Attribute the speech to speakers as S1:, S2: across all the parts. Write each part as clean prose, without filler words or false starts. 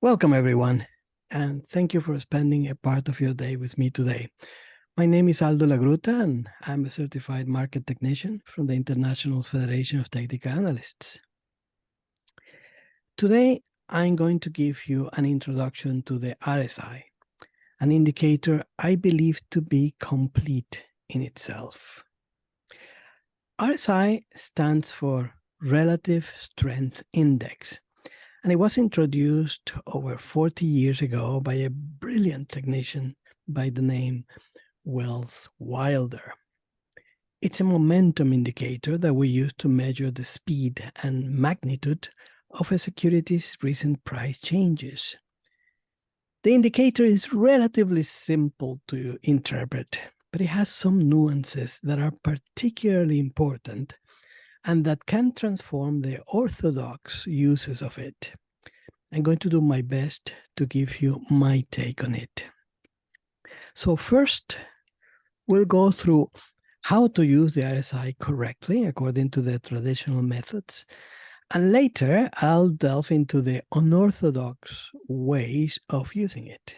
S1: Welcome, everyone, and thank you for spending a part of your day with me today. My name is Aldo Lagrutta, and I'm a certified market technician from the International Federation of Technical Analysts. Today, I'm going to give you an introduction to the RSI, an indicator I believe to be complete in itself. RSI stands for Relative Strength Index, and it was introduced over 40 years ago by a brilliant technician by the name Welles Wilder. It's a momentum indicator that we use to measure the speed and magnitude of a security's recent price changes. The indicator is relatively simple to interpret, but it has some nuances that are particularly important and that can transform the orthodox uses of it. I'm going to do my best to give you my take on it. So first, we'll go through how to use the RSI correctly according to the traditional methods. And later, I'll delve into the unorthodox ways of using it.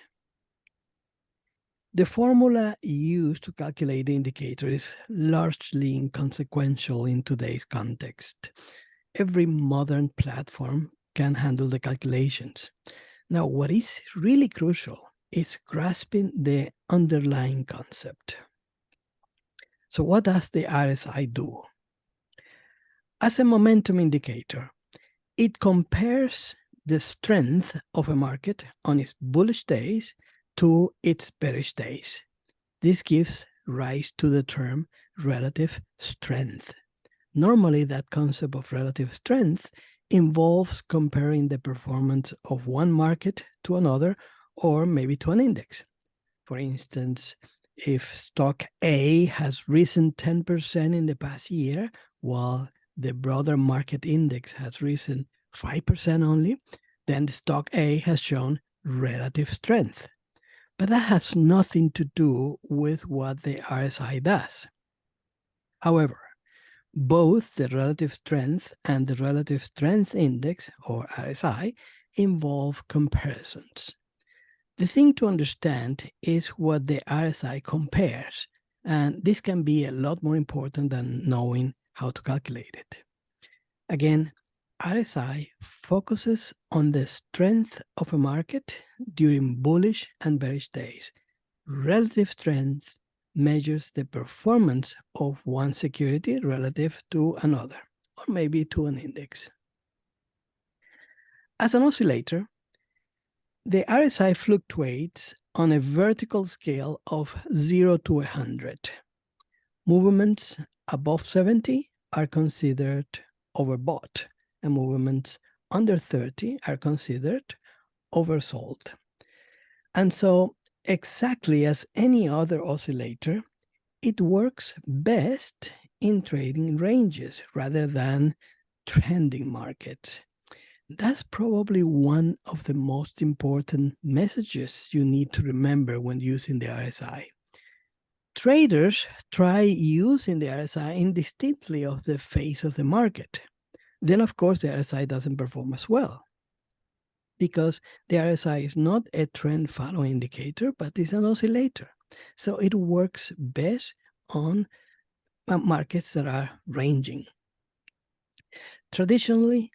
S1: The formula used to calculate the indicator is largely inconsequential in today's context. Every modern platform can handle the calculations. Now, what is really crucial is grasping the underlying concept. So what does the RSI do? As a momentum indicator, it compares the strength of a market on its bullish days to its bearish days. This gives rise to the term relative strength. Normally, that concept of relative strength involves comparing the performance of one market to another, or maybe to an index. For instance, if stock A has risen 10% in the past year, while the broader market index has risen 5% only, then the stock A has shown relative strength. But that has nothing to do with what the RSI does. However, both the relative strength and the relative strength index, or RSI, involve comparisons. The thing to understand is what the RSI compares, and this can be a lot more important than knowing how to calculate it. Again, RSI focuses on the strength of a market during bullish and bearish days. Relative strength measures the performance of one security relative to another, or maybe to an index. As an oscillator, the RSI fluctuates on a vertical scale of 0 to 100. Movements above 70 are considered overbought, and movements under 30 are considered oversold. And so, exactly as any other oscillator, it works best in trading ranges rather than trending markets. That's probably one of the most important messages you need to remember when using the RSI. Traders try using the RSI indistinctly of the face of the market. Then, of course, the RSI doesn't perform as well, because the RSI is not a trend following indicator, but it's an oscillator. So it works best on markets that are ranging. Traditionally,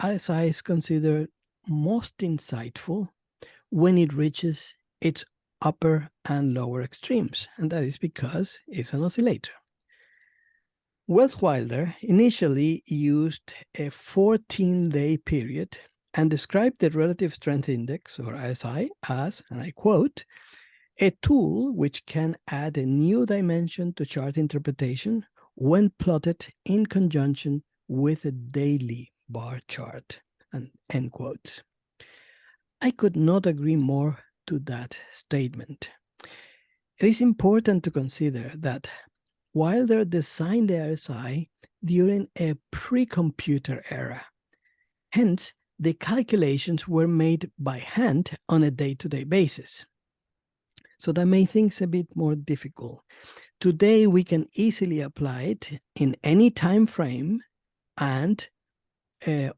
S1: RSI is considered most insightful when it reaches its upper and lower extremes, and that is because it's an oscillator. Welles Wilder initially used a 14-day period and described the relative strength index, or RSI, as, and I quote, a tool which can add a new dimension to chart interpretation when plotted in conjunction with a daily bar chart, and end quotes. I could not agree more to that statement. It is important to consider that Wilder designed the RSI during a pre-computer era. Hence, the calculations were made by hand on a day-to-day basis. So that made things a bit more difficult. Today, we can easily apply it in any time frame and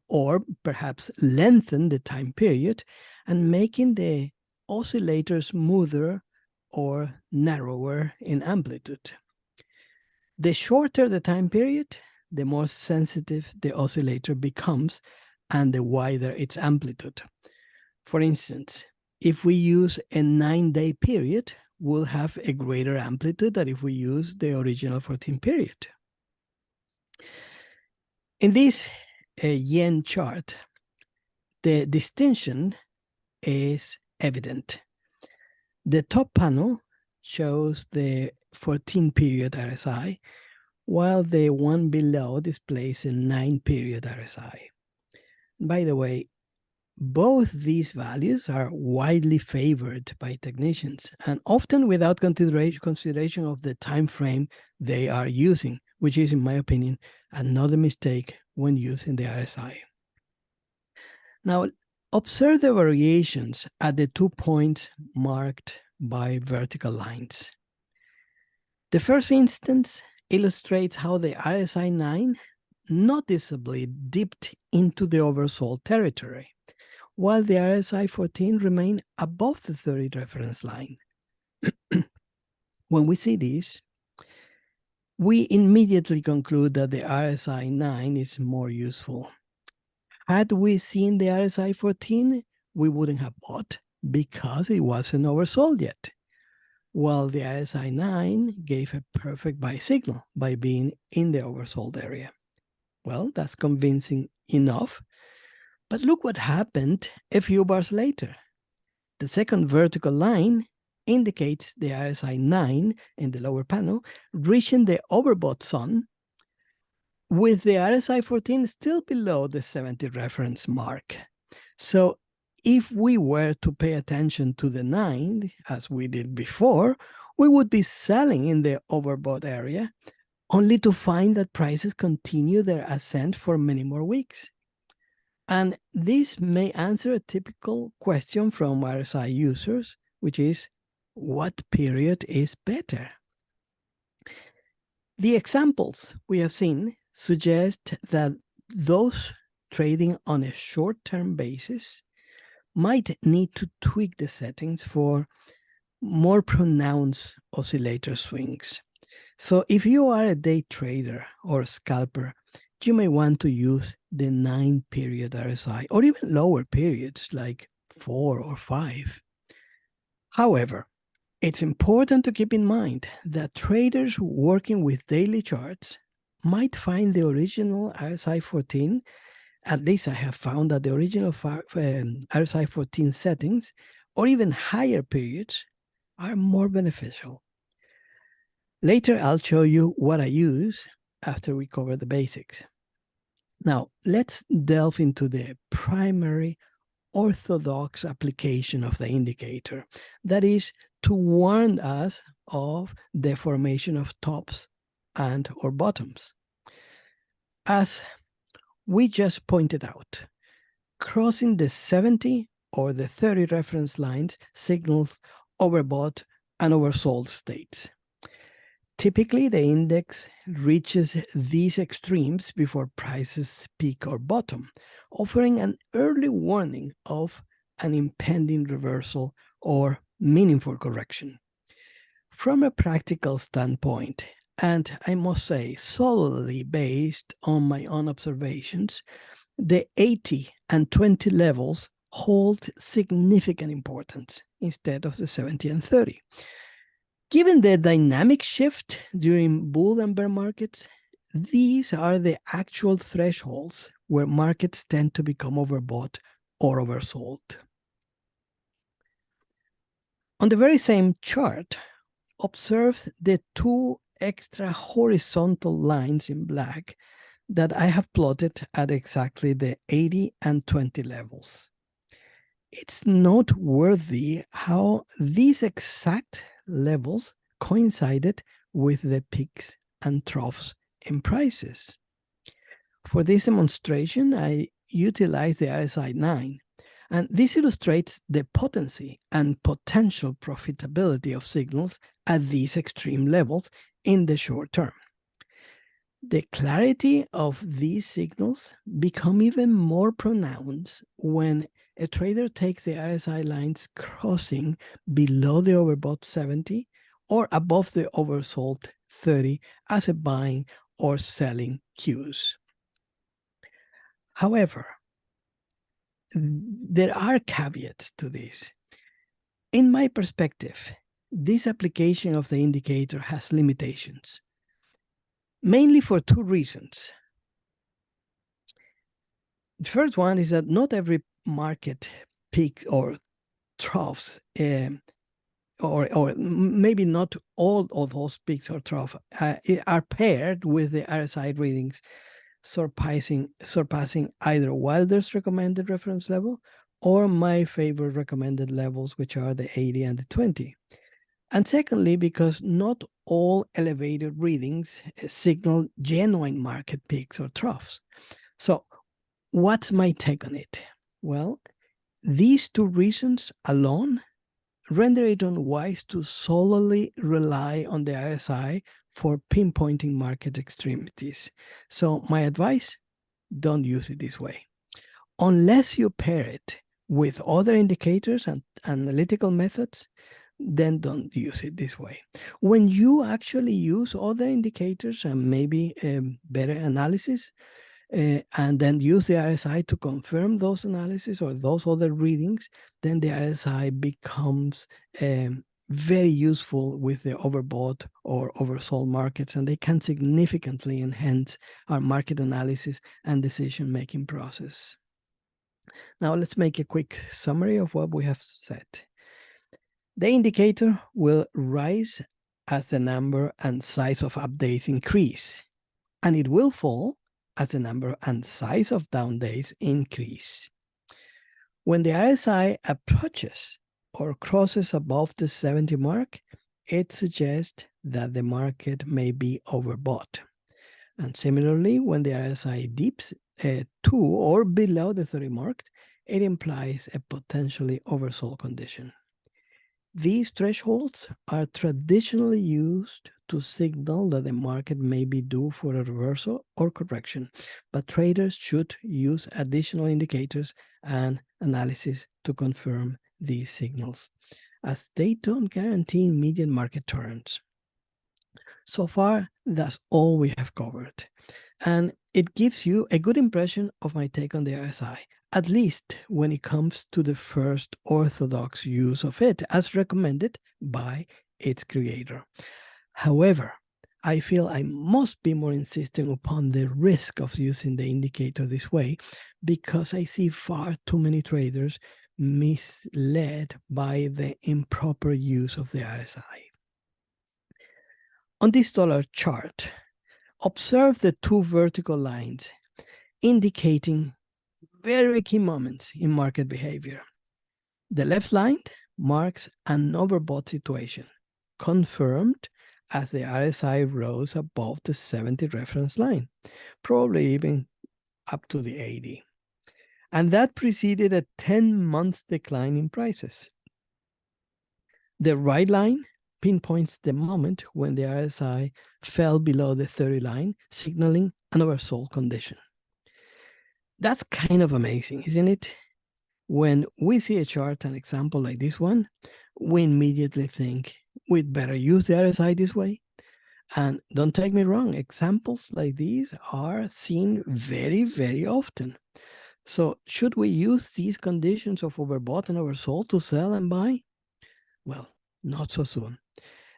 S1: or perhaps lengthen the time period and making the oscillator smoother or narrower in amplitude. The shorter the time period, the more sensitive the oscillator becomes and the wider its amplitude. For instance, if we use a 9-day period, we'll have a greater amplitude than if we use the original 14 period. In this yen chart, the distinction is evident. The top panel shows the 14-period RSI, while the one below displays a 9-period RSI. By the way, both these values are widely favored by technicians and often without consideration of the time frame they are using, which is, in my opinion, another mistake when using the RSI. Now, observe the variations at the 2 points marked by vertical lines. The first instance illustrates how the RSI 9 noticeably dipped into the oversold territory, while the RSI 14 remained above the 30 reference line. When we see this, we immediately conclude that the RSI 9 is more useful. Had we seen the RSI 14, we wouldn't have bought because it wasn't oversold yet, while the RSI 9 gave a perfect buy signal by being in the oversold area. Well, that's convincing enough. But look what happened a few bars later. The second vertical line indicates the RSI 9 in the lower panel reaching the overbought zone, with the RSI 14 still below the 70 reference mark. So if we were to pay attention to the 9, as we did before, we would be selling in the overbought area, only to find that prices continue their ascent for many more weeks. And this may answer a typical question from RSI users, which is, what period is better? The examples we have seen suggest that those trading on a short-term basis might need to tweak the settings for more pronounced oscillator swings. So if you are a day trader or scalper, you may want to use the 9-period RSI or even lower periods like 4 or 5. However, it's important to keep in mind that traders working with daily charts might find the original RSI 14, at least I have found that the original RSI 14 settings or even higher periods are more beneficial. Later, I'll show you what I use after we cover the basics. Now, let's delve into the primary orthodox application of the indicator, that is to warn us of the formation of tops and or bottoms. As we just pointed out, crossing the 70 or the 30 reference lines signals overbought and oversold states. Typically, the index reaches these extremes before prices peak or bottom, offering an early warning of an impending reversal or meaningful correction. From a practical standpoint, and I must say solely based on my own observations, the 80 and 20 levels hold significant importance instead of the 70 and 30. Given the dynamic shift during bull and bear markets, these are the actual thresholds where markets tend to become overbought or oversold. On the very same chart, observe the 2 extra horizontal lines in black that I have plotted at exactly the 80 and 20 levels. It's noteworthy how these exact levels coincided with the peaks and troughs in prices. For this demonstration, I utilized the RSI 9, and this illustrates the potency and potential profitability of signals at these extreme levels in the short term. The clarity of these signals become even more pronounced when a trader takes the RSI lines crossing below the overbought 70 or above the oversold 30 as a buying or selling cues. However, there are caveats to this. In my perspective, this application of the indicator has limitations, mainly for two reasons. The first one is that not every market peak or troughs, or maybe not all of those peaks or troughs are paired with the RSI readings surpassing either Wilder's recommended reference level or my favorite recommended levels, which are the 80 and the 20. And secondly, because not all elevated readings signal genuine market peaks or troughs. So what's my take on it? Well, these two reasons alone render it unwise to solely rely on the RSI for pinpointing market extremities. So my advice, don't use it this way. Unless you pair it with other indicators and analytical methods, then don't use it this way. When you actually use other indicators and maybe better analysis, and then use the RSI to confirm those analyses or those other readings, then the RSI becomes very useful with the overbought or oversold markets, and they can significantly enhance our market analysis and decision-making process. Now let's make a quick summary of what we have said. The indicator will rise as the number and size of updates increase, and it will fall as the number and size of down days increase. When the RSI approaches or crosses above the 70 mark, it suggests that the market may be overbought. And similarly, when the RSI dips to or below the 30 mark, it implies a potentially oversold condition. These thresholds are traditionally used to signal that the market may be due for a reversal or correction, but traders should use additional indicators and analysis to confirm these signals, as they don't guarantee immediate market turns. So far, that's all we have covered, and it gives you a good impression of my take on the RSI, at least when it comes to the first orthodox use of it, as recommended by its creator. However, I feel I must be more insistent upon the risk of using the indicator this way, because I see far too many traders misled by the improper use of the RSI. On this dollar chart, observe the two vertical lines indicating very key moments in market behavior. The left line marks an overbought situation, confirmed as the RSI rose above the 70 reference line, probably even up to the 80. And that preceded a 10-month decline in prices. The right line pinpoints the moment when the RSI fell below the 30 line, signaling an oversold condition. That's kind of amazing, isn't it? When we see a chart, an example like this one, we immediately think we'd better use the RSI this way. And don't take me wrong, examples like these are seen very, very often. So should we use these conditions of overbought and oversold to sell and buy? Well, not so soon.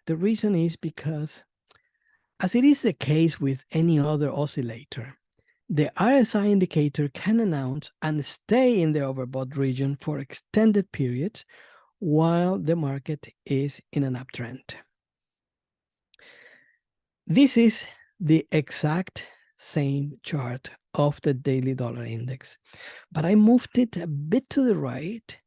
S1: The reason is because, as it is the case with any other oscillator, the RSI indicator can announce and stay in the overbought region for extended periods while the market is in an uptrend. This is the exact same chart of the daily dollar index, but I moved it a bit to the right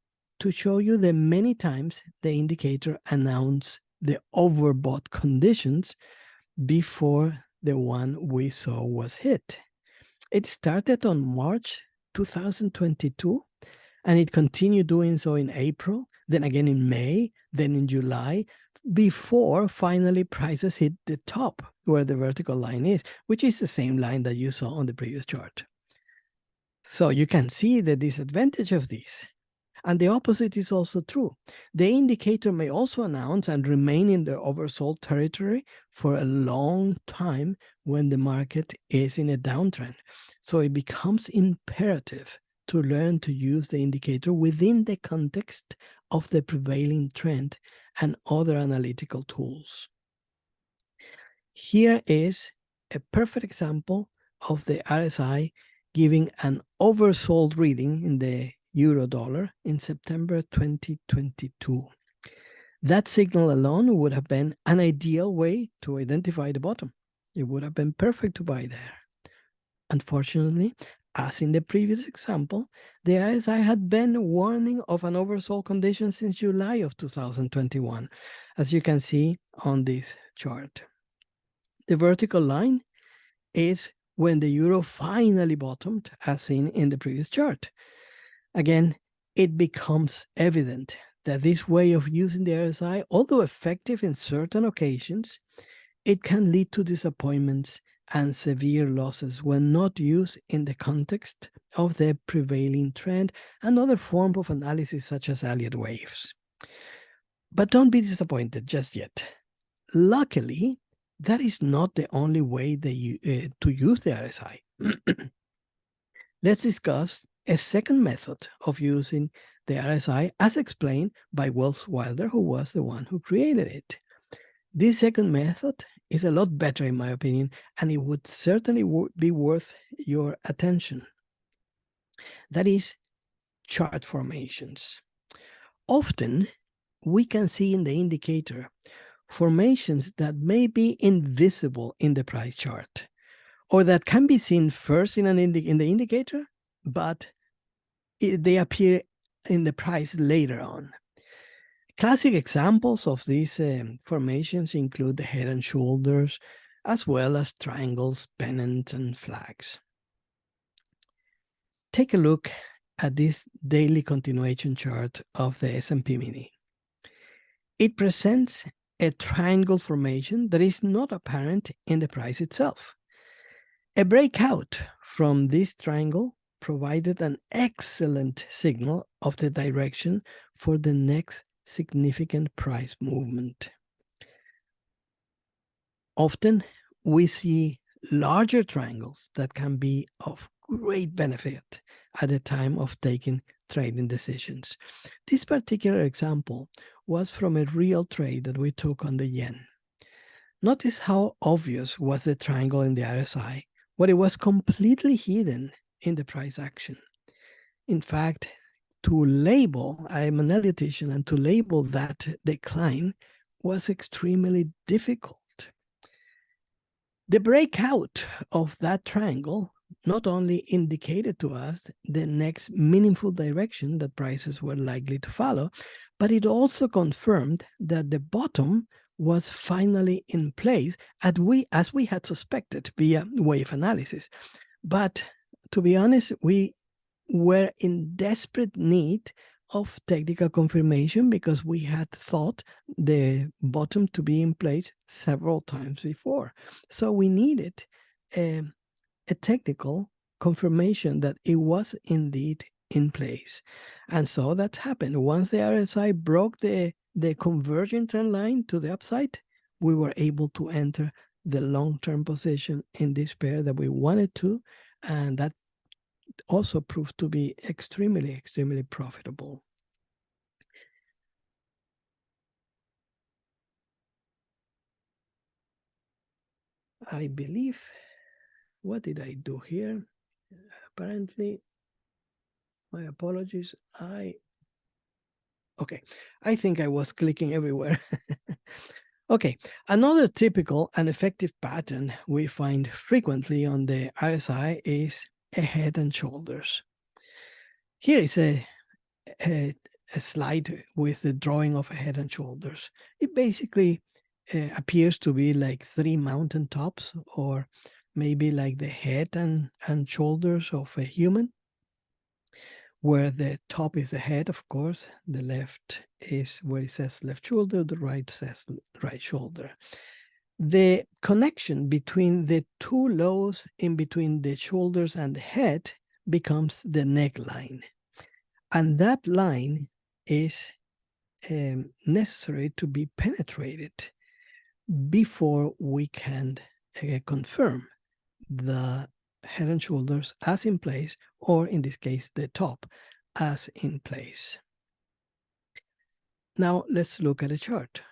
S1: to show you the many times the indicator announced the overbought conditions before the one we saw was hit. It started on March 2022, and it continued doing so in April, then again in May, then in July, before finally prices hit the top where the vertical line is, which is the same line that you saw on the previous chart. So you can see the disadvantage of this. And the opposite is also true. The indicator may also announce and remain in the oversold territory for a long time when the market is in a downtrend. So it becomes imperative to learn to use the indicator within the context of the prevailing trend and other analytical tools. Here is a perfect example of the RSI giving an oversold reading in the euro dollar in September 2022. That signal alone would have been an ideal way to identify the bottom. It would have been perfect to buy there. Unfortunately, as in the previous example, the RSI had been warning of an oversold condition since July of 2021, as you can see on this chart. The vertical line is when the euro finally bottomed, as seen in the previous chart. Again, it becomes evident that this way of using the RSI, although effective in certain occasions, it can lead to disappointments and severe losses when not used in the context of the prevailing trend and other forms of analysis such as Elliott waves. But don't be disappointed just yet. Luckily, that is not the only way to use the RSI. Let's discuss a second method of using the RSI as explained by Wells Wilder, who was the one who created it. This second method is a lot better in my opinion, and it would certainly be worth your attention. That is chart formations. Often we can see in the indicator formations that may be invisible in the price chart, or that can be seen first in the indicator, but they appear in the price later on. Classic examples of these formations include the head and shoulders, as well as triangles, pennants, and flags. Take a look at this daily continuation chart of the S&P Mini. It presents a triangle formation that is not apparent in the price itself. A breakout from this triangle provided an excellent signal of the direction for the next significant price movement. Often we see larger triangles that can be of great benefit at the time of taking trading decisions. This particular example was from a real trade that we took on the yen. Notice how obvious was the triangle in the RSI, but it was completely hidden in the price action. In fact, to label, I'm an Elliottician, and to label that decline was extremely difficult. The breakout of that triangle not only indicated to us the next meaningful direction that prices were likely to follow, but it also confirmed that the bottom was finally in place as we had suspected via wave analysis. But to be honest, we were in desperate need of technical confirmation because we had thought the bottom to be in place several times before. So we needed a technical confirmation that it was indeed in place. And so that happened. Once the RSI broke the converging trend line to the upside, we were able to enter the long-term position in this pair that we wanted to, and that also proved to be extremely, extremely profitable. I believe, what did I do here? Apparently, my apologies. Okay, I think I was clicking everywhere. Okay, another typical and effective pattern we find frequently on the RSI is a head and shoulders. Here is a slide with the drawing of a head and shoulders. It basically appears to be like three mountain tops, or maybe like the head and shoulders of a human. where the top is the head, of course, the left is where it says left shoulder, the right says right shoulder. The connection between the two lows in between the shoulders and the head becomes the neckline. And that line is necessary to be penetrated before we can confirm the head and shoulders as in place, or in this case, the top as in place. Now let's look at a chart.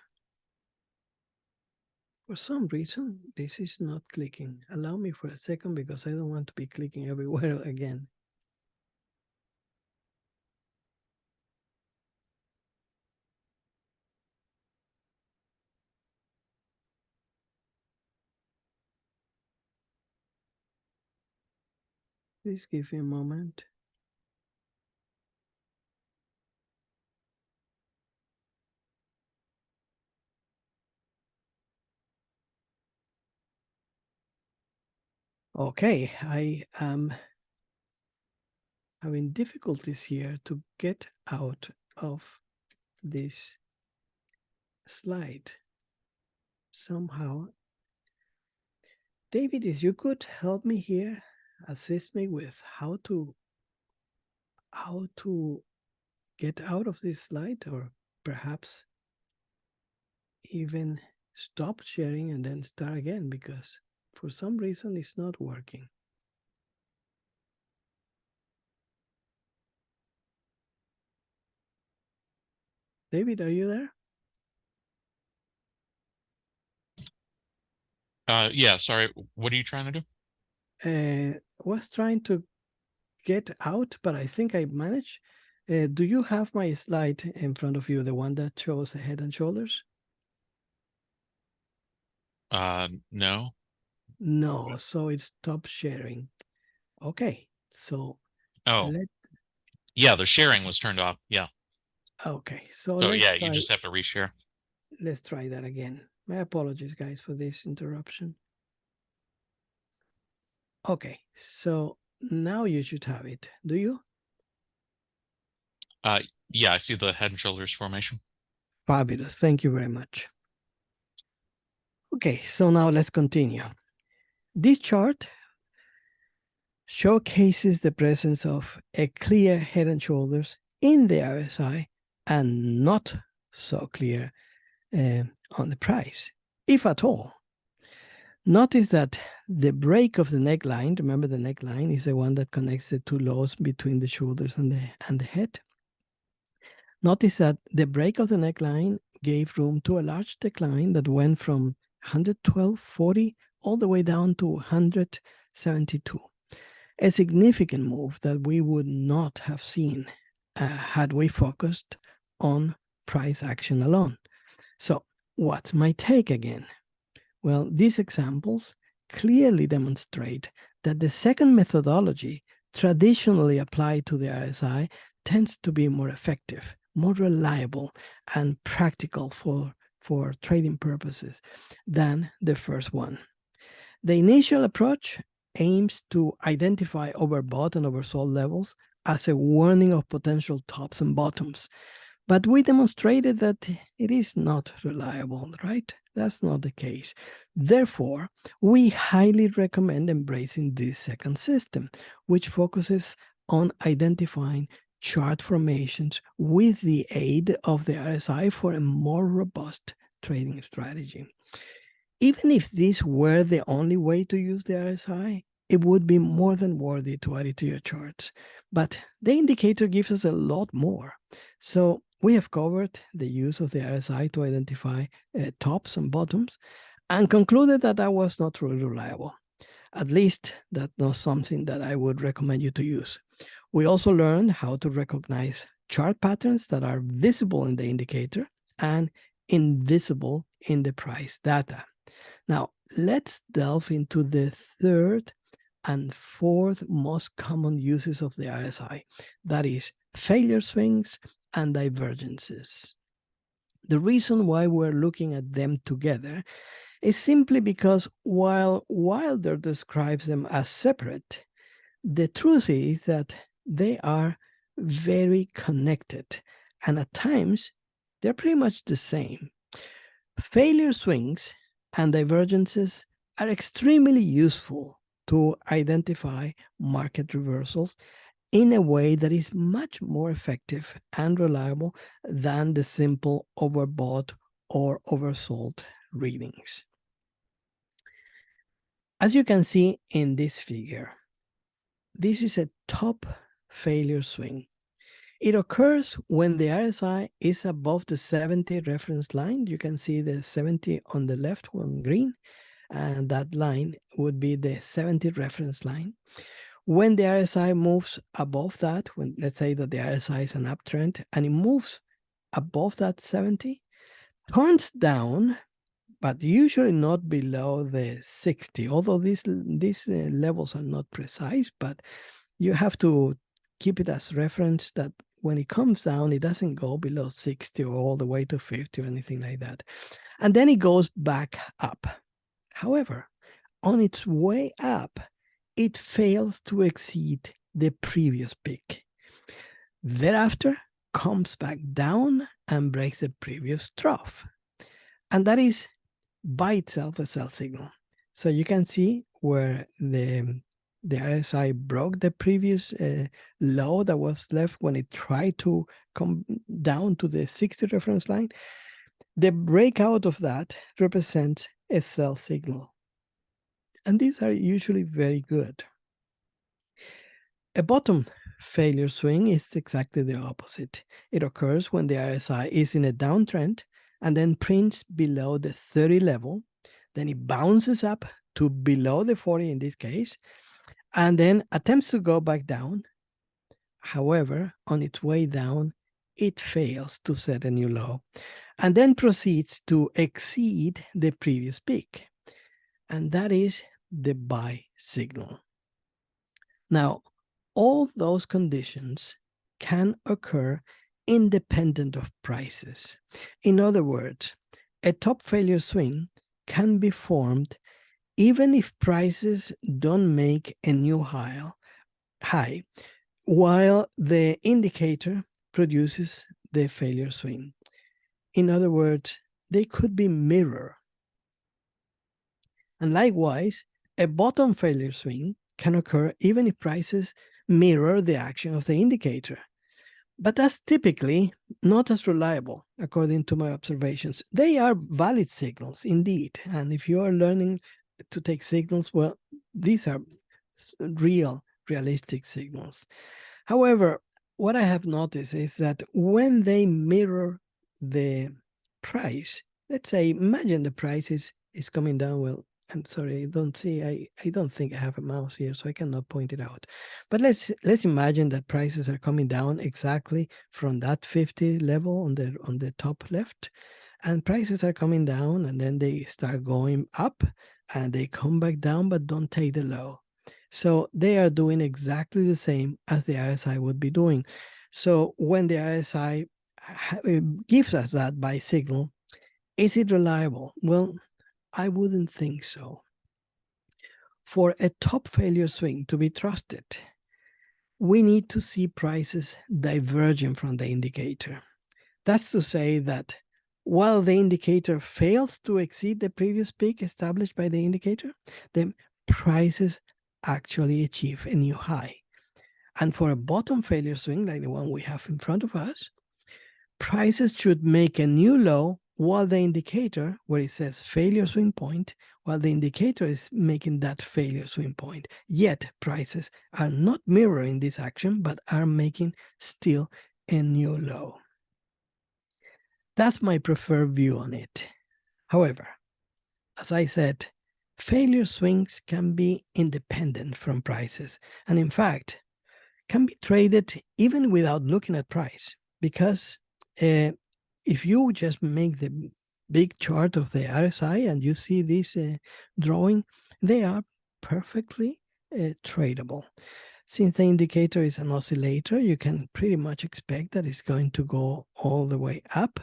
S1: For some reason, this is not clicking. Allow me for a second because I don't want to be clicking everywhere again. Please give me a moment. Okay, I am having difficulties here to get out of this slide somehow. David, if you could help me here, assist me with how to get out of this slide, or perhaps even stop sharing and then start again, because for some reason it's not working. David, are you there?
S2: Yeah, sorry. What are you trying to do?
S1: Was trying to get out, but I think I managed. Do you have my slide in front of you, the one that shows the head and shoulders?
S2: No.
S1: No, so it stopped sharing. Okay, so
S2: Oh, yeah, the sharing was turned off. Yeah.
S1: Okay, so
S2: So
S1: let's
S2: yeah,
S1: try.
S2: you just have to reshare.
S1: Let's try that again. My apologies, guys, for this interruption. Okay, so now you should have it. Do you?
S2: Yeah, I see the head and shoulders formation.
S1: Fabulous. Thank you very much. Okay, so now let's continue. This chart showcases the presence of a clear head and shoulders in the RSI and not so clear on the price, if at all. Notice that the break of the neckline, remember the neckline is the one that connects the two lows between the shoulders and the head. Notice that the break of the neckline gave room to a large decline that went from 112.40 all the way down to 172. A significant move that we would not have seen had we focused on price action alone. So what's my take again? Well, these examples clearly demonstrate that the second methodology traditionally applied to the RSI tends to be more effective, more reliable, and practical for trading purposes than the first one. The initial approach aims to identify overbought and oversold levels as a warning of potential tops and bottoms. But we demonstrated that it is not reliable, right? That's not the case. Therefore, we highly recommend embracing this second system, which focuses on identifying chart formations with the aid of the RSI for a more robust trading strategy. Even if this were the only way to use the RSI, it would be more than worthy to add it to your charts. But the indicator gives us a lot more. So we have covered the use of the RSI to identify tops and bottoms and concluded that that was not really reliable. At least that's not something that I would recommend you to use. We also learned how to recognize chart patterns that are visible in the indicator and invisible in the price data. Now, let's delve into the third and fourth most common uses of the RSI, that is failure swings and divergences. The reason why we're looking at them together is simply because while Wilder describes them as separate, the truth is that they are very connected, and at times they're pretty much the same. Failure swings and divergences are extremely useful to identify market reversals in a way that is much more effective and reliable than the simple overbought or oversold readings. As you can see in this figure, this is a top failure swing. It occurs when the RSI is above the 70 reference line. You can see the 70 on the left on green, and that line would be the 70 reference line. When the RSI moves above that, when let's say that the RSI is an uptrend and it moves above that 70, turns down, but usually not below the 60, although these levels are not precise, but you have to keep it as reference that when it comes down, it doesn't go below 60 or all the way to 50 or anything like that. And then it goes back up. However, on its way up, it fails to exceed the previous peak. Thereafter, comes back down and breaks the previous trough. And that is by itself a sell signal. So you can see where the RSI broke the previous low that was left when it tried to come down to the 60 reference line. The breakout of that represents a sell signal. And these are usually very good. A bottom failure swing is exactly the opposite. It occurs when the RSI is in a downtrend and then prints below the 30 level. Then it bounces up to below the 40 in this case, and then attempts to go back down. However, on its way down, it fails to set a new low and then proceeds to exceed the previous peak. And that is the buy signal. Now, all those conditions can occur independent of prices. In other words, a top failure swing can be formed even if prices don't make a new high, while the indicator produces the failure swing. In other words, they could be mirror. And likewise, a bottom failure swing can occur even if prices mirror the action of the indicator. But that's typically not as reliable, according to my observations. They are valid signals, indeed. And if you are learning to take signals, well, these are realistic signals. However, what I have noticed is that when they mirror the price, let's say, imagine the price is coming down. Well, I'm sorry, I don't see, I don't think I have a mouse here, so I cannot point it out. But let's imagine that prices are coming down exactly from that 50 level on the top left, and prices are coming down, and then they start going up, and they come back down, but don't take the low. So they are doing exactly the same as the RSI would be doing. So when the RSI gives us that buy signal, is it reliable? Well, I wouldn't think so. For a top failure swing to be trusted, we need to see prices diverging from the indicator. That's to say that while the indicator fails to exceed the previous peak established by the indicator, then prices actually achieve a new high. And for a bottom failure swing like the one we have in front of us, prices should make a new low while the indicator, where it says failure swing point, while the indicator is making that failure swing point. Yet prices are not mirroring this action, but are making still a new low. That's my preferred view on it. However, as I said, failure swings can be independent from prices, and in fact, can be traded even without looking at price, because if you just make the big chart of the RSI and you see this drawing, they are perfectly tradable. Since the indicator is an oscillator, you can pretty much expect that it's going to go all the way up,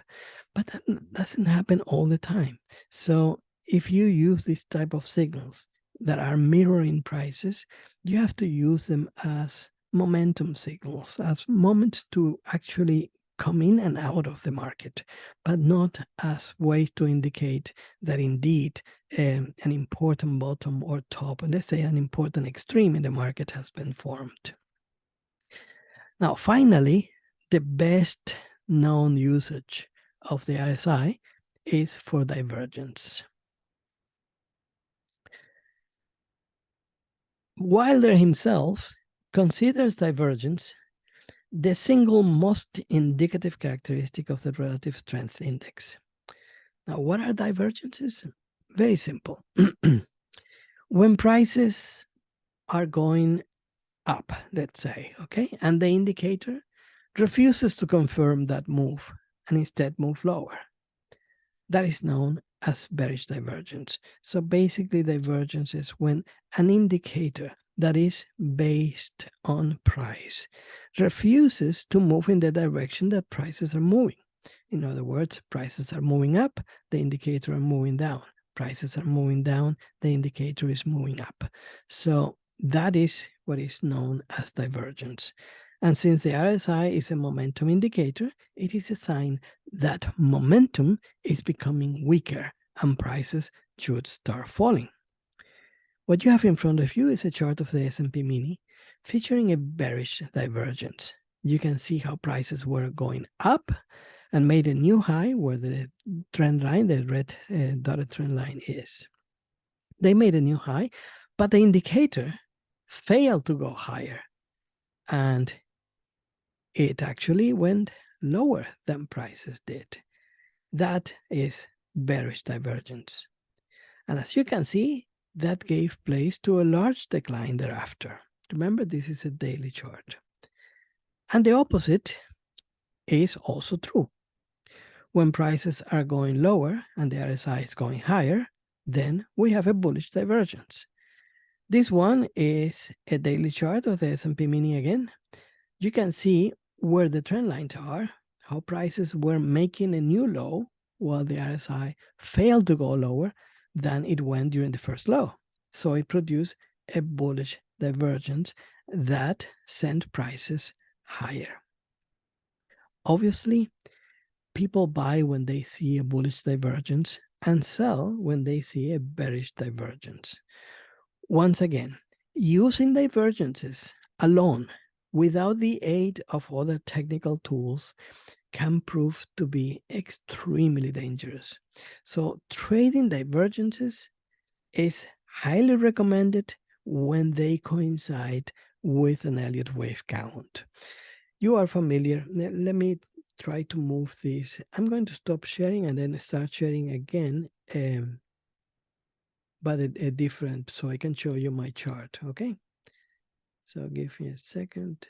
S1: but that doesn't happen all the time. So if you use this type of signals that are mirroring prices, you have to use them as momentum signals, as moments to actually come in and out of the market, but not as ways to indicate that indeed an important bottom or top, and let's say an important extreme in the market has been formed. Now, finally, the best known usage of the RSI is for divergence. Wilder himself considers divergence the single most indicative characteristic of the relative strength index. Now, what are divergences? Very simple. When prices are going up, let's say, okay, and the indicator refuses to confirm that move and instead move lower, that is known as bearish divergence. So basically, divergence is when an indicator that is based on price refuses to move in the direction that prices are moving. In other words, prices are moving up, the indicator are moving down. Prices are moving down, the indicator is moving up. So that is what is known as divergence. And since the RSI is a momentum indicator, it is a sign that momentum is becoming weaker and prices should start falling. What you have in front of you is a chart of the S&P Mini featuring a bearish divergence. You can see how prices were going up and made a new high where the trend line, the red dotted trend line is. They made a new high, but the indicator failed to go higher and it actually went lower than prices did. That is bearish divergence. And as you can see, that gave place to a large decline thereafter. Remember, this is a daily chart. And the opposite is also true. When prices are going lower and the RSI is going higher, then we have a bullish divergence. This one is a daily chart of the S&P Mini again. You can see where the trend lines are, how prices were making a new low while the RSI failed to go lower than it went during the first low. So it produced a bullish divergence that sent prices higher. Obviously, people buy when they see a bullish divergence and sell when they see a bearish divergence. Once again, using divergences alone without the aid of other technical tools can prove to be extremely dangerous. So trading divergences is highly recommended when they coincide with an Elliott wave count. You are familiar. Let me try to move this. I'm going to stop sharing and then start sharing again, but a different, so I can show you my chart, okay? So give me a second.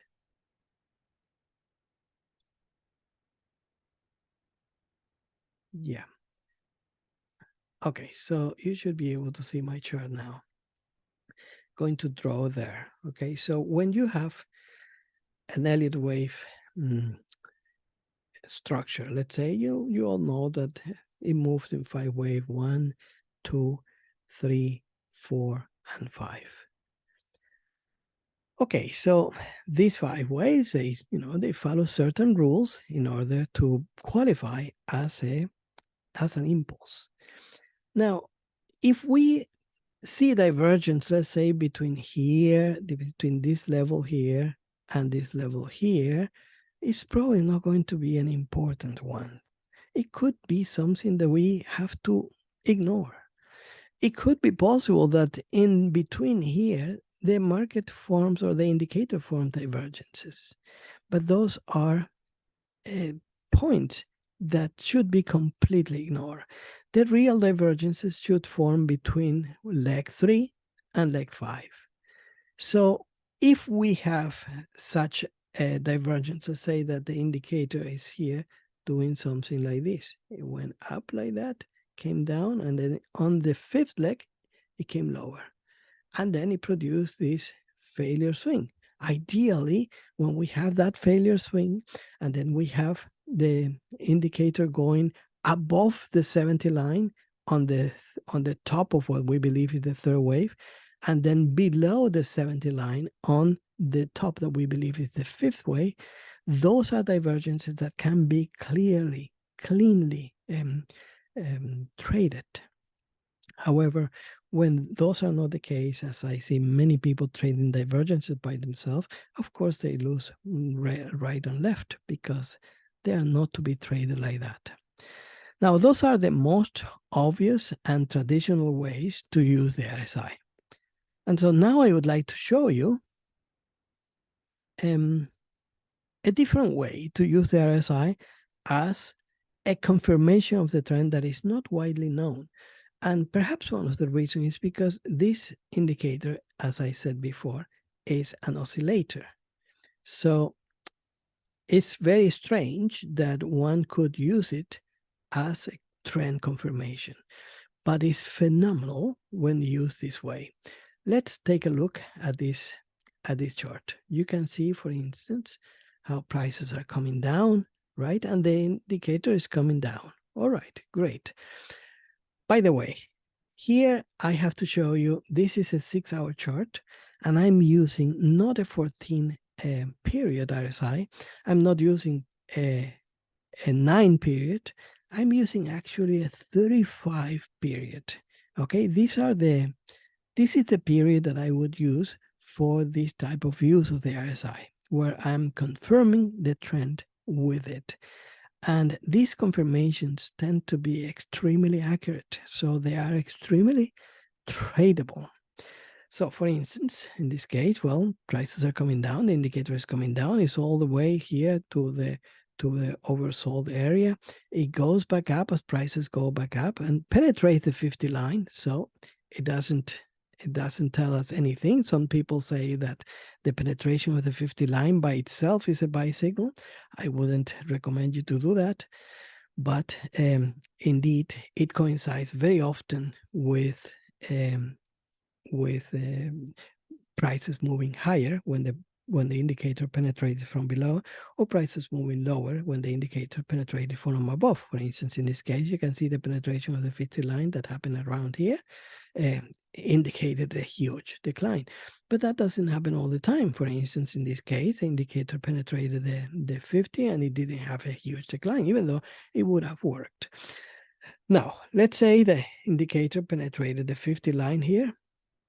S1: Yeah. Okay, so you should be able to see my chart now. Going to draw there, okay? So when you have an Elliott wave structure, let's say you all know that it moves in 5 waves, 1, 2, 3, 4, and 5. Okay, so these 5 waves, they follow certain rules in order to qualify as an impulse. Now, if we see divergence, let's say between this level here and this level here, it's probably not going to be an important one. It could be something that we have to ignore. It could be possible that in between here, the market forms or the indicator forms divergences. But those are points that should be completely ignored. The real divergences should form between leg 3 and leg 5. So if we have such a divergence, let's say that the indicator is here doing something like this. It went up like that, came down, and then on the 5th leg, it came lower. And then it produced this failure swing. Ideally, when we have that failure swing, and then we have the indicator going above the 70 line on the top of what we believe is the 3rd wave, and then below the 70 line on the top that we believe is the fifth way, those are divergences that can be cleanly traded. However, when those are not the case, as I see many people trading divergences by themselves, of course they lose right and left because they are not to be traded like that. Now, those are the most obvious and traditional ways to use the RSI. And so now I would like to show you a different way to use the RSI as a confirmation of the trend that is not widely known. And perhaps one of the reasons is because this indicator, as I said before, is an oscillator. So it's very strange that one could use it as a trend confirmation, but it's phenomenal when used this way. Let's take a look at this chart. You can see, for instance, how prices are coming down, right? And the indicator is coming down. All right, great. By the way, here I have to show you, this is a 6-hour chart, and I'm using not a 14 period RSI. I'm not using a 9 period. I'm using actually a 35 period. Okay, this is the period that I would use for this type of use of the RSI, where I'm confirming the trend with it. And these confirmations tend to be extremely accurate, so they are extremely tradable. So for instance, in this case, well, prices are coming down, the indicator is coming down, it's all the way here to the oversold area. It goes back up as prices go back up and penetrates the 50 line. So it doesn't tell us anything. Some people say that the penetration of the 50 line by itself is a buy signal. I wouldn't recommend you to do that. But indeed, it coincides very often with prices moving higher when the indicator penetrated from below, or prices moving lower when the indicator penetrated from above. For instance, in this case, you can see the penetration of the 50 line that happened around here indicated a huge decline. But that doesn't happen all the time. For instance, in this case, the indicator penetrated the 50 and it didn't have a huge decline, even though it would have worked. Now, let's say the indicator penetrated the 50 line here,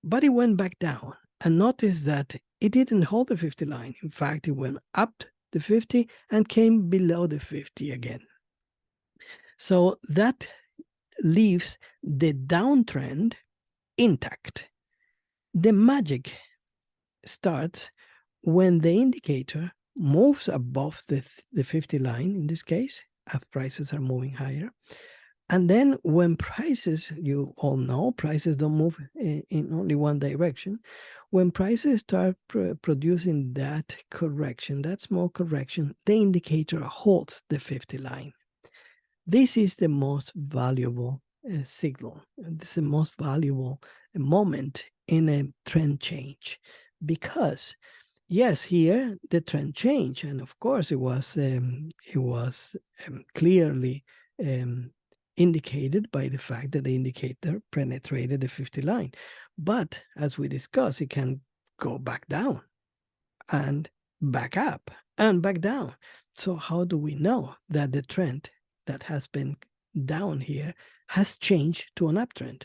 S1: but it went back down. And notice that it didn't hold the 50 line. In fact, it went up the 50 and came below the 50 again. So that leaves the downtrend intact. The magic starts when the indicator moves above the 50 line, in this case, as prices are moving higher. And then when prices, you all know, prices don't move in only one direction. When prices start producing that correction, that small correction, the indicator holds the 50 line. This is the most valuable signal. This is the most valuable moment in a trend change, because yes, here the trend changed, and of course it was clearly indicated by the fact that the indicator penetrated the 50 line. But as we discussed, it can go back down and back up and back down. So how do we know that the trend that has been down here has changed to an uptrend?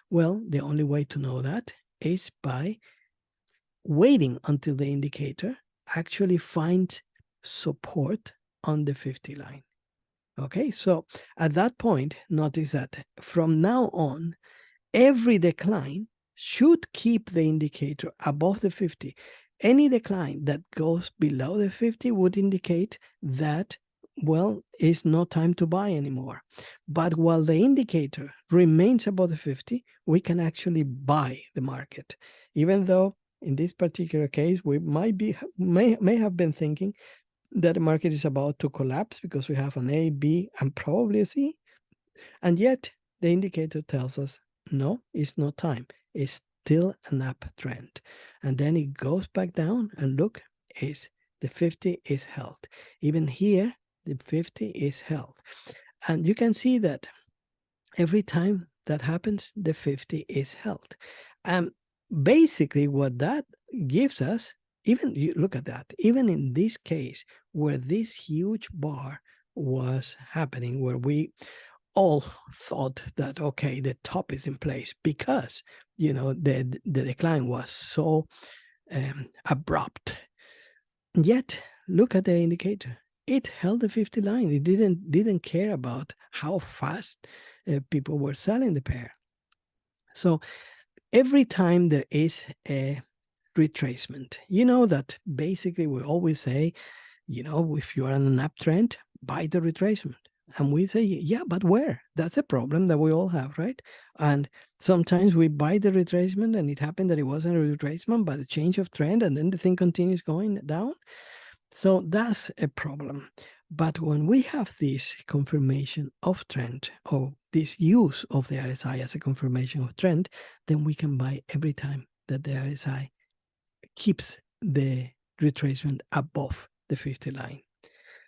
S1: Well, the only way to know that is by waiting until the indicator actually finds support on the 50 line. Okay, so at that point, notice that from now on, every decline should keep the indicator above the 50. Any decline that goes below the 50 would indicate that, well, it's not time to buy anymore. But while the indicator remains above the 50, we can actually buy the market, even though in this particular case, we may have been thinking that the market is about to collapse because we have an A, B, and probably a C. And yet the indicator tells us, no, it's not time. It's still an uptrend. And then it goes back down and look, the 50 is held. Even here, the 50 is held. And you can see that every time that happens, the 50 is held. basically what that gives us, even you look at that, even in this case where this huge bar was happening, where we all thought that, okay, the top is in place because, the decline was so abrupt. Yet, look at the indicator. It held the 50 line. It didn't care about how fast people were selling the pair. So every time there is a retracement, that basically we always say, if you're on an uptrend, buy the retracement. And we say, yeah, but where? That's a problem that we all have, right? And sometimes we buy the retracement and it happened that it wasn't a retracement, but a change of trend, and then the thing continues going down. So that's a problem. But when we have this confirmation of trend, or this use of the RSI as a confirmation of trend, then we can buy every time that the RSI keeps the retracement above the 50 line.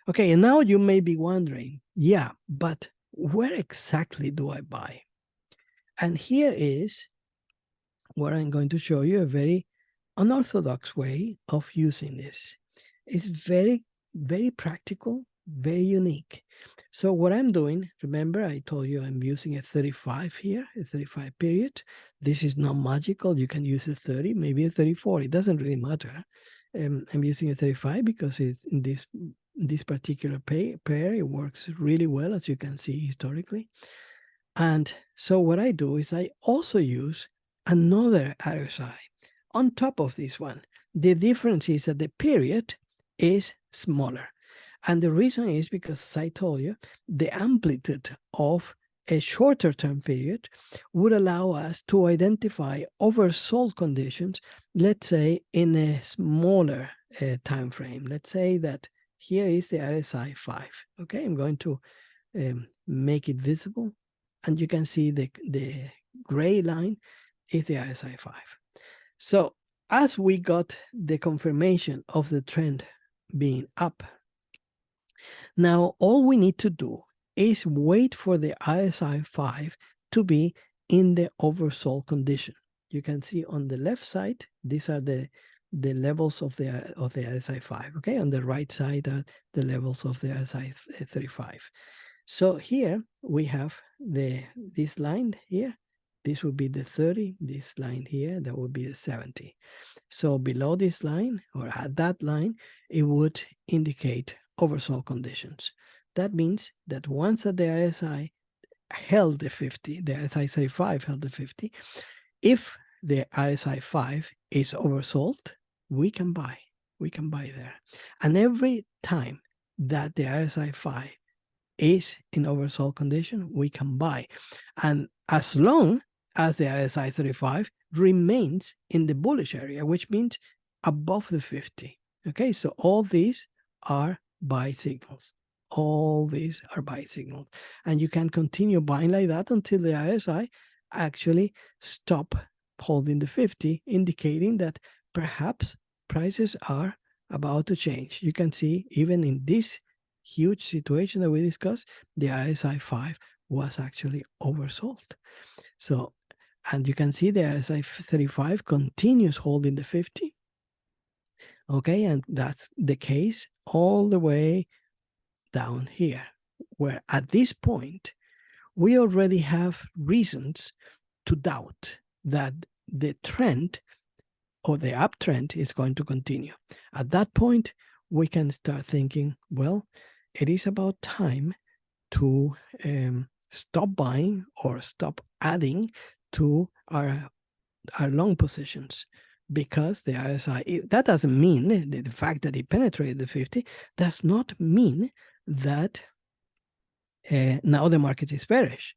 S1: Okay, and now you may be wondering, yeah, but where exactly do I buy? And here is where I'm going to show you a very unorthodox way of using this. It's very, very practical, very unique. So what I'm doing, remember I told you I'm using a 35 here, a 35 period. This is not magical. You can use a 30, maybe a 34. It doesn't really matter. I'm using a 35 because it's in this particular pair, it works really well, as you can see historically. And so what I do is I also use another RSI on top of this one. The difference is that the period is smaller. And the reason is because, as I told you, the amplitude of a shorter term period would allow us to identify oversold conditions, let's say in a smaller time frame. Let's say that here is the RSI 5. Okay, I'm going to make it visible. And you can see the gray line is the RSI 5. So as we got the confirmation of the trend being up, now all we need to do is wait for the RSI 5 to be in the oversold condition. You can see on the left side, these are the levels of the RSI 5. Okay, on the right side are the levels of the RSI 35. So here we have this line here. This would be the 30. This line here, that would be the 70. So below this line, or at that line, it would indicate oversold conditions. That means that once that the RSI held the 50, the RSI 35 held the 50, if the RSI 5 is oversold, we can buy. We can buy there. And every time that the RSI 5 is in oversold condition, we can buy. And as long as the RSI 35 remains in the bullish area, which means above the 50. Okay, so all these are buy signals. All these are buy signals. And you can continue buying like that until the RSI actually stop holding the 50, indicating that perhaps prices are about to change. You can see even in this huge situation that we discussed, the RSI 5 was actually oversold. So, and you can see the RSI 35 continues holding the 50. Okay, and that's the case all the way down here, where at this point, we already have reasons to doubt that the trend or the uptrend is going to continue. At that point, we can start thinking, well, it is about time to stop buying or stop adding to our long positions, because the RSI, that doesn't mean the fact that it penetrated the 50 does not mean that now the market is bearish.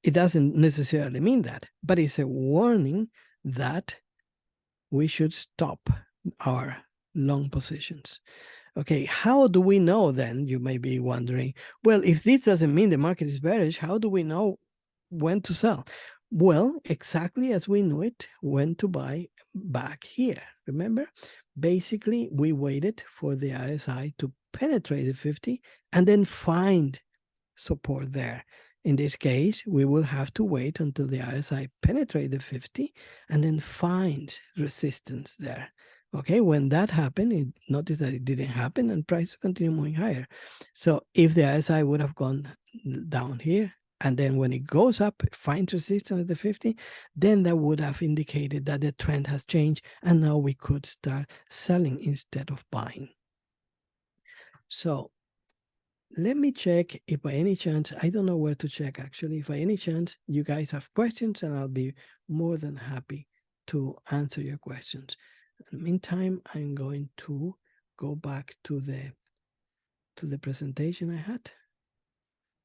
S1: It doesn't necessarily mean that, but it's a warning that we should stop our long positions. Okay, how do we know then? You may be wondering, well, if this doesn't mean the market is bearish, how do we know when to sell? Well, exactly as we knew it, when to buy back here. Remember, basically, we waited for the RSI to penetrate the 50 and then find support there. In this case, we will have to wait until the RSI penetrates the 50 and then finds resistance there. Okay, when that happened, notice that it didn't happen and prices continue moving higher. So if the RSI would have gone down here, and then when it goes up, finds resistance at the 50, then that would have indicated that the trend has changed and now we could start selling instead of buying. So let me check if by any chance, I don't know where to check actually, if by any chance you guys have questions, and I'll be more than happy to answer your questions. In the meantime, I'm going to go back to the presentation I had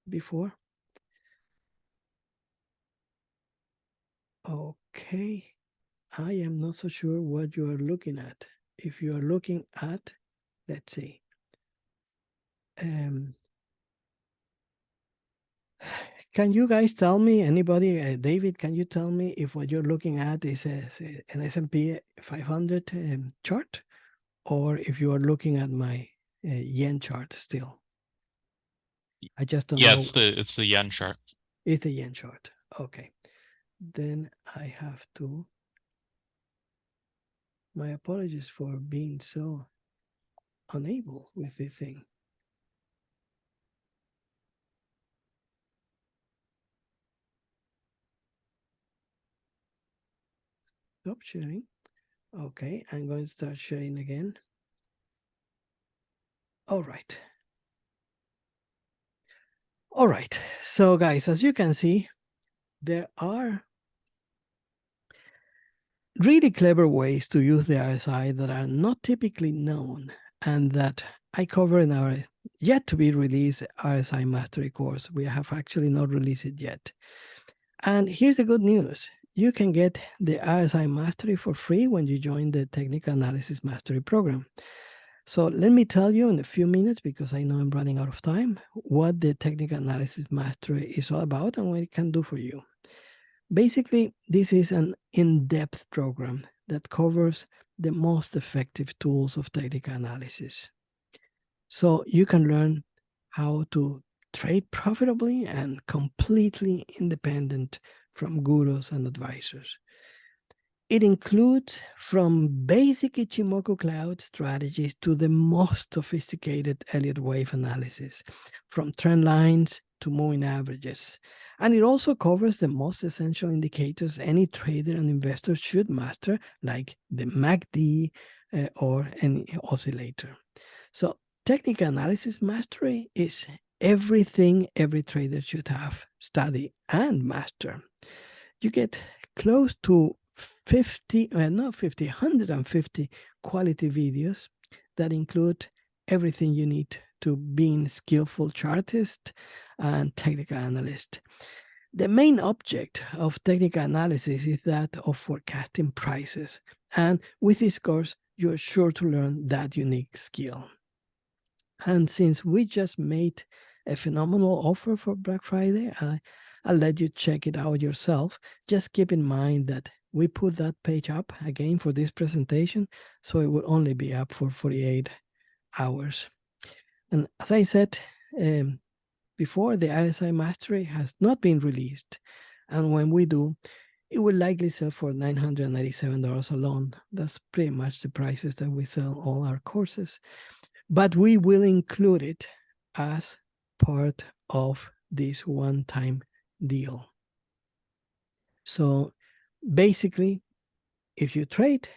S1: before. Okay, I am not so sure what you are looking at. If you are looking at, let's see, can you guys tell me, anybody, David, can you tell me if what you're looking at is an S&P 500 chart, or if you are looking at my yen chart still? I just don't know.
S2: It's the yen chart.
S1: It's the yen chart. Okay. Then I have to, my apologies for being so unable with this thing. Stop sharing. Okay, I'm going to start sharing again. All right. All right. So guys, as you can see, there are really clever ways to use the RSI that are not typically known and that I cover in our yet to be released RSI Mastery course. We have actually not released it yet. And here's the good news. You can get the RSI Mastery for free when you join the Technical Analysis Mastery program. So let me tell you in a few minutes, because I know I'm running out of time, what the Technical Analysis Mastery is all about and what it can do for you. Basically, this is an in-depth program that covers the most effective tools of technical analysis. So you can learn how to trade profitably and completely independent from gurus and advisors. It includes from basic Ichimoku cloud strategies to the most sophisticated Elliott wave analysis, from trend lines to moving averages. And it also covers the most essential indicators any trader and investor should master, like the MACD or any oscillator. So technical analysis mastery is everything every trader should have, study, and master. You get close to 150 quality videos that include everything you need to be a skillful chartist and technical analyst. The main object of technical analysis is that of forecasting prices. And with this course, you're sure to learn that unique skill. And since we just made a phenomenal offer for Black Friday, I'll let you check it out yourself. Just keep in mind that we put that page up again for this presentation, so it will only be up for 48 hours. And as I said before, the RSI Mastery has not been released. And when we do, it will likely sell for $997 alone. That's pretty much the prices that we sell all our courses. But we will include it as part of this one-time deal. So basically, if you trade,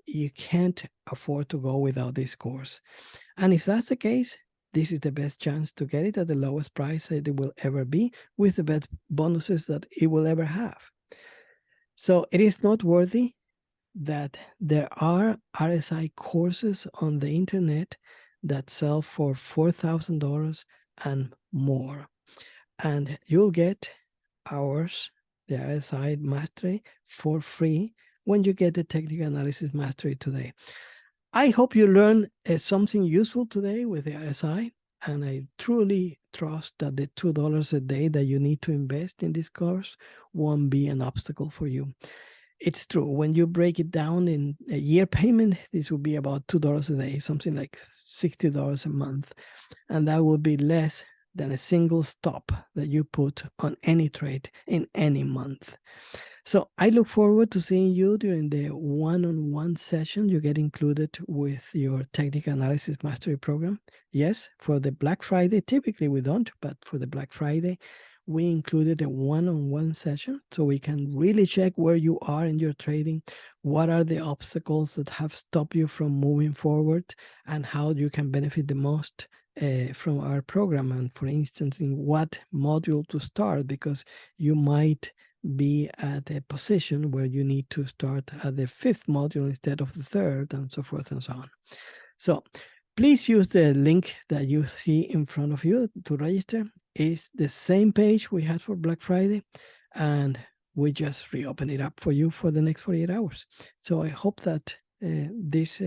S1: you can't afford to go without this course. And if that's the case, this is the best chance to get it at the lowest price that it will ever be, with the best bonuses that it will ever have. So it is noteworthy that there are RSI courses on the internet that sell for $4,000 and more. And you'll get ours, the RSI Mastery, for free when you get the Technical Analysis Mastery today. I hope you learned something useful today with the RSI, and I truly trust that the $2 a day that you need to invest in this course won't be an obstacle for you. It's true, when you break it down in a year payment, this will be about $2 a day, something like $60 a month. And that will be less than a single stop that you put on any trade in any month. So I look forward to seeing you during the one-on-one session you get included with your technical analysis mastery program. Yes, for the Black Friday, typically we don't, but for the Black Friday, we included a one-on-one session so we can really check where you are in your trading, what are the obstacles that have stopped you from moving forward, and how you can benefit the most from our program. And for instance, in what module to start, because you might be at a position where you need to start at the 5th module instead of the 3rd, and so forth and so on. So please use the link that you see in front of you to register. It's the same page we had for Black Friday, and we just reopen it up for you for the next 48 hours. So I hope that this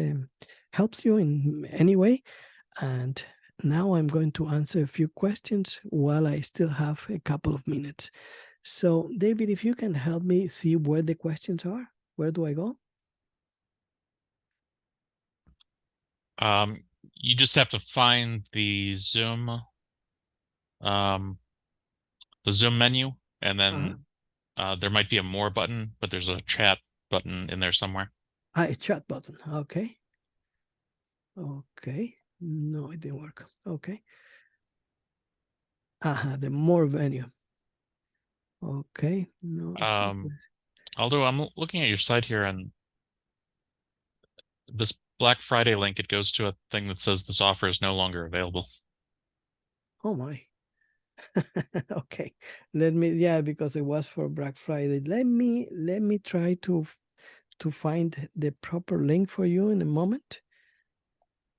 S1: helps you in any way. And now I'm going to answer a few questions while I still have a couple of minutes. So David, if you can help me see where the questions are, where do I go?
S2: You just have to find the Zoom menu, and then there might be a more button, but there's a chat button in there somewhere.
S1: A chat button. Okay. Okay. No, it didn't work. Okay. The more menu. Okay. No.
S2: Aldo, I'm looking at your site here, and this Black Friday link, it goes to a thing that says this offer is no longer available.
S1: Oh my. Okay. Let me, yeah, because it was for Black Friday. Let me try to find the proper link for you in a moment.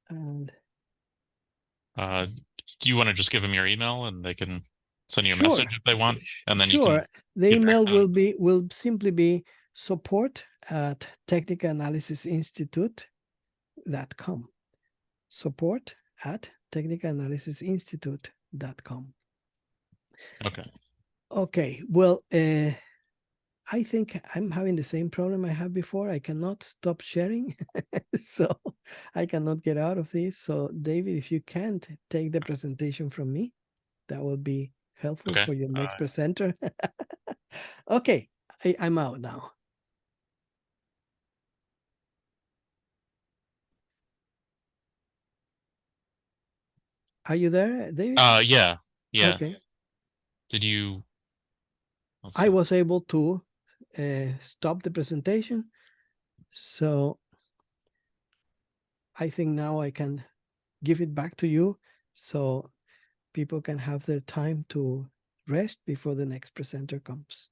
S1: And
S2: do you want to just give them your email and they can send you a
S1: sure,
S2: message if they want, and then you
S1: sure.
S2: can
S1: The
S2: get
S1: email
S2: back
S1: will simply be support@technicalanalysisinstitute.com. support@technicalanalysisinstitute.com.
S2: Okay.
S1: Okay. Well, I think I'm having the same problem I had before. I cannot stop sharing, so I cannot get out of this. So David, if you can't take the presentation from me, that would be helpful for your next presenter. Okay, I'm out now. Are you there, David?
S2: Yeah.
S1: Okay.
S2: Did you?
S1: I was able to stop the presentation. So I think now I can give it back to you so people can have their time to rest before the next presenter comes.